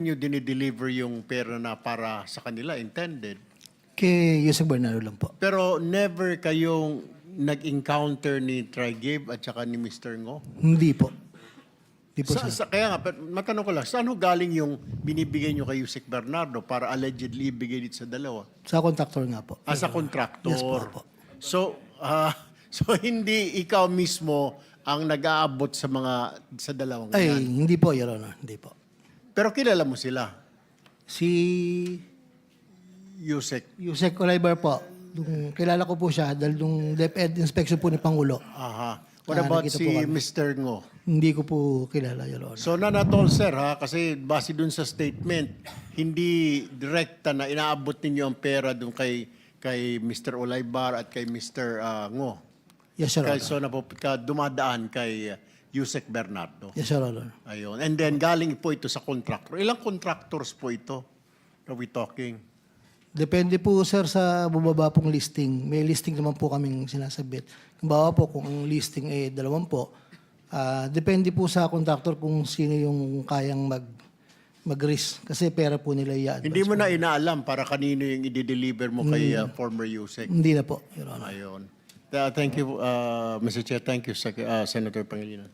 nyo dinideliver yung pera na para sa kanila intended. Kay Yusek Bernardo lang po. Pero never kayong nag-encounter ni Trigib at saka ni Mr. Ngo? Hindi po. Hindi po, sir. Kaya nga, matanong ko lang, saan ho galing yung binibigay nyo kay Yusek Bernardo para allegedly ibigay dito sa dalawa? Sa contractor nga po. As a contractor. Yes po. So, so hindi ikaw mismo ang nag-aabot sa dalawang Ay, yan. hindi po, Your Honor. Hindi po. Pero kilala mo sila, Si Yusek. Yusek Olaibar po, kilala ko po siya dahil nung DepEd inspection po ni Pangulo. Aha. What about nakita si po kami. Mr. Ngo? Hindi ko po kilala, Your Honor. So nanatol sir ha, kasi base dun sa statement, hindi direkta na inaabot ninyo ang pera dun kay Mr. Olaibar at kay Mr. Ngo. Yes, Your Honor. So dumadaan kay Yusek Bernardo. Yes, Your Honor. Ayun. And then galing po ito sa contractor. Ilang contractors po ito? Are we talking? Depende po, sir, sa bubaba pong listing. May listing naman po kaming sinasabit. Kung bawa po, kung ang listing ay 20, depende po sa contractor kung sino yung kayang mag-risk. Kasi pera po nila i-advance. Hindi mo na inaalam para kanino yung i-deliver mo kay former Yusek. Hindi na po, Your Honor. Ayun. Thank you, Mr. Chair. Thank you, Senator Pangilinan.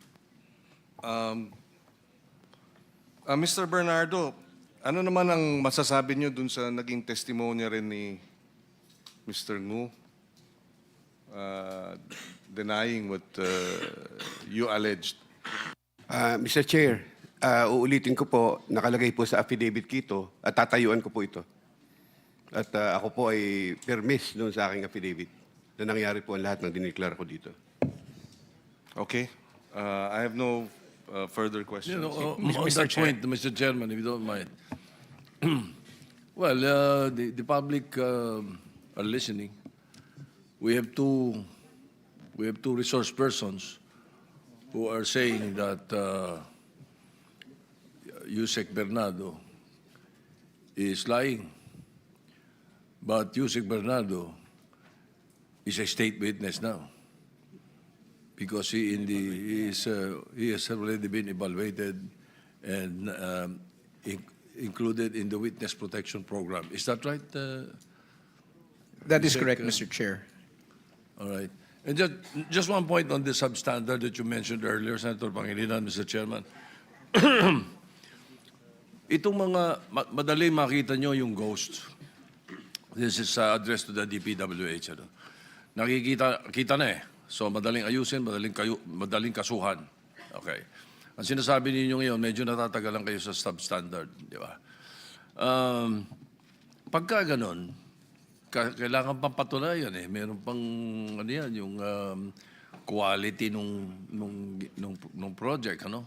Mr. Bernardo, ano naman ang masasabi niyo dun sa naging testimonya rin ni Mr. Ngu, denying what you alleged? Mr. Chair, uulitin ko po, nakalagay po sa affidavit kito at tatayuan ko po ito. At ako po ay permis doon sa aking affidavit na nangyari po ang lahat ng dineklara ko dito. Okay. I have no further questions. You know, on that point, Mr. Chairman, if you don't mind. Well, the public are listening. We have two resource persons who are saying that Yusek Bernardo is lying. But Yusek Bernardo is a state witness now because he has already been evaluated and included in the witness protection program. Is that right? That is correct, Mr. Chair. All right. And just one point on the substandard that you mentioned earlier, Senator Pangilinan, Mr. Chairman. Itong mga, madali makita nyo yung ghost. This is addressed to the DPWH. Ano? Kita na eh. So madaling ayusin, madaling kasuhan. Okay. Ang sinasabi ninyo ngayon, medyo natatagalan kayo sa substandard, di ba? Pagka ganon, kailangan pang patunayan eh. Meron pang ano yan, yung quality nung project, ano?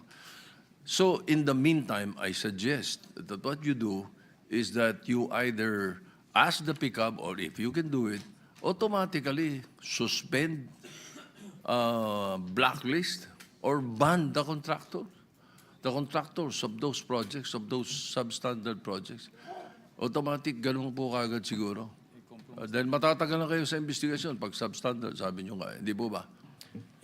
So in the meantime, I suggest that what you do is that you either ask the pickup or if you can do it, automatically suspend, blacklist, or ban the contractors of those projects, of those substandard projects. Automatic, ganun po kagad siguro. Dahil matatagal na kayo sa investigation pag substandard, sabi nyo nga, hindi po ba?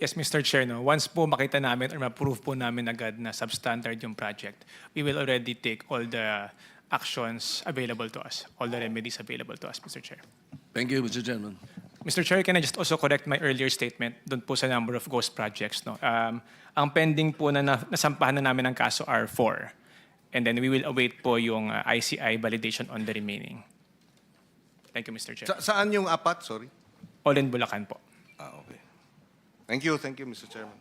Yes, Mr. Chair. No? Once po makita namin or ma-prove po namin agad na substandard yung project, we will already take all the actions available to us, all the remedies available to us, Mr. Chair. Thank you, Mr. Chairman. Mr. Chair, can I just also correct my earlier statement doon po sa number of ghost projects? No? Ang pending po na nasampahan na namin ng kaso are 4. And then we will await po yung ICI validation on the remaining. Thank you, Mr. Chair. Saan yung apat? Sorry. All in Bulacan po. Okay. Thank you, Mr. Chairman.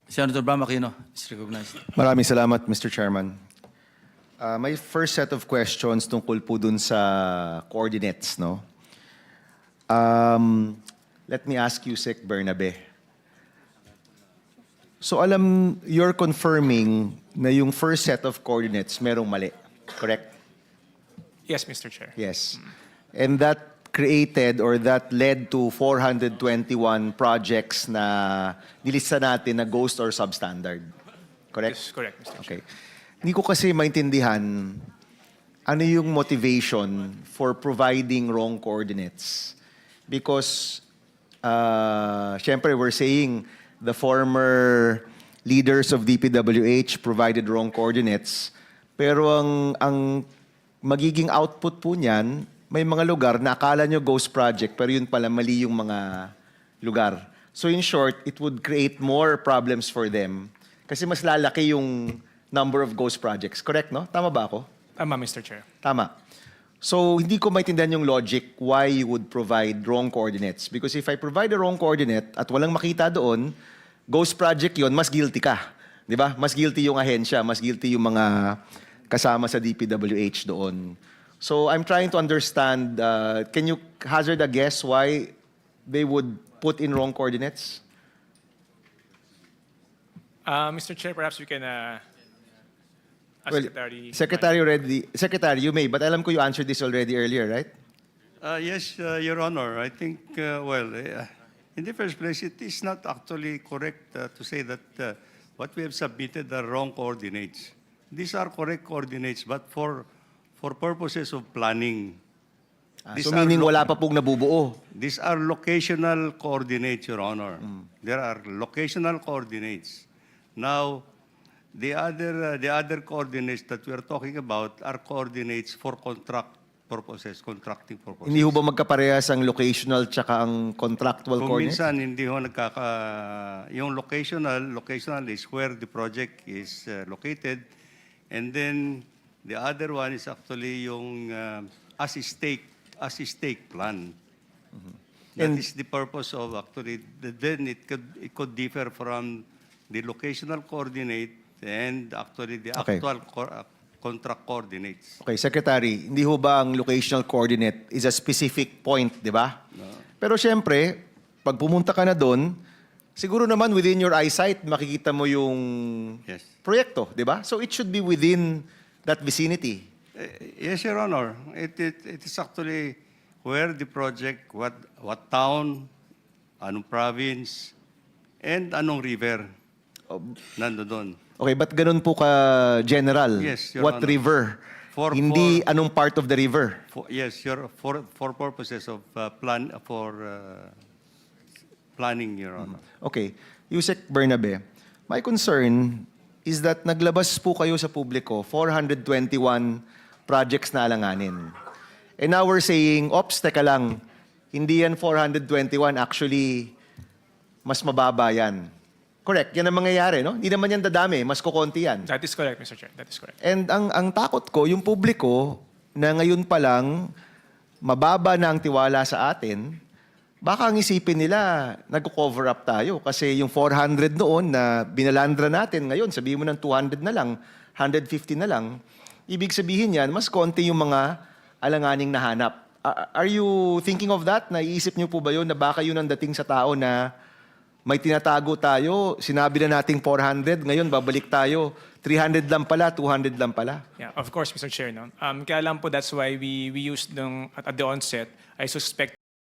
Senator Bam Aquino is recognized. Maraming salamat, Mr. Chairman. My first set of questions tungkol po dun sa coordinates, no? Let me ask you, Sec Bernabe. So you're confirming na yung first set of coordinates merong mali, correct? Yes, Mr. Chair. Yes. And that created or that led to 421 projects na nilista natin na ghost or substandard, correct? Yes, correct, Mr. Chair. Okay. Hindi ko kasi maintindihan ano yung motivation for providing wrong coordinates. Because, syempre, we're saying the former leaders of DPWH provided wrong coordinates. Pero ang magiging output po niyan, may mga lugar na akala nyo ghost project, pero yun pala mali yung mga lugar. So in short, it would create more problems for them kasi mas lalaki yung number of ghost projects. Correct, no? Tama ba ako? Tama, Mr. Chair. Tama. So, hindi ko maintindihan yung logic why you would provide wrong coordinates. Because if I provide a wrong coordinate at walang makita doon, ghost project yon, mas guilty ka. Di ba? Mas guilty yung ahensya, mas guilty yung mga kasama sa DPWH doon. So, I'm trying to understand, can you hazard a guess why they would put in wrong coordinates? Mr. Chair, perhaps we can ask Well, Secretary, you may, but alam ko you answered this already earlier, right? Yes, Your Honor. I think, in the first place, it is not actually correct to say that what we have submitted are wrong coordinates. These are correct coordinates, but for purposes of planning. So meaning wala pa pong nabubuo. These are locational coordinates, Your Honor. There are locational coordinates. Now, the other coordinates that we are talking about are coordinates for contracting purposes. Hindi ho ba magkaparehas ang locational tsaka ang contractual Kung coordinates? minsan hindi ho yung locational is where the project is located, and then the other one is actually yung as stake plan. That is the purpose of actually, then it could differ from the locational coordinate and actually the Okay. actual contract coordinates. Okay, Secretary, hindi ho ba ang locational coordinate is a specific point, di ba? Pero syempre, pag pumunta ka na doon, siguro naman within your eyesight, makikita mo yung Yes. proyekto, di ba? So it should be within that vicinity. Yes, Your Honor. It is actually where the project, what town, anong province, and anong river nandoon. Okay, but ganun po ka general? Yes, Your What Honor. river? Hindi anong part of the river? Yes, for purposes of planning, Your Honor. Okay. Yusek Bernabe, my concern is that naglabas po kayo sa publiko 421 projects na alanganin. And now we're saying, ops, teka lang, hindi yan 421, actually, mas mababa yan. Correct, yan ang mangyayari, no? Hindi naman yan dadami, mas kukonti yan. That is correct, Mr. Chair. That is correct. And ang takot ko, yung publiko na ngayon pa lang mababa na ang tiwala sa atin, baka ang isipin nila, nag-cover up tayo. Kasi yung 400 noon na binalandra natin ngayon, sabihin mo ng 200 na lang, 150 na lang, ibig sabihin yan, mas konti yung mga alanganing nahanap. Are you thinking of that? Naiisip niyo po ba yun na baka yun ang dating sa tao na may tinatago tayo, sinabi na nating 400, ngayon babalik tayo, 300 lang pala, 200 lang pala. Yeah, of course, Mr. Chair. No? Kaya lang po, that's why we used at the onset, I suspect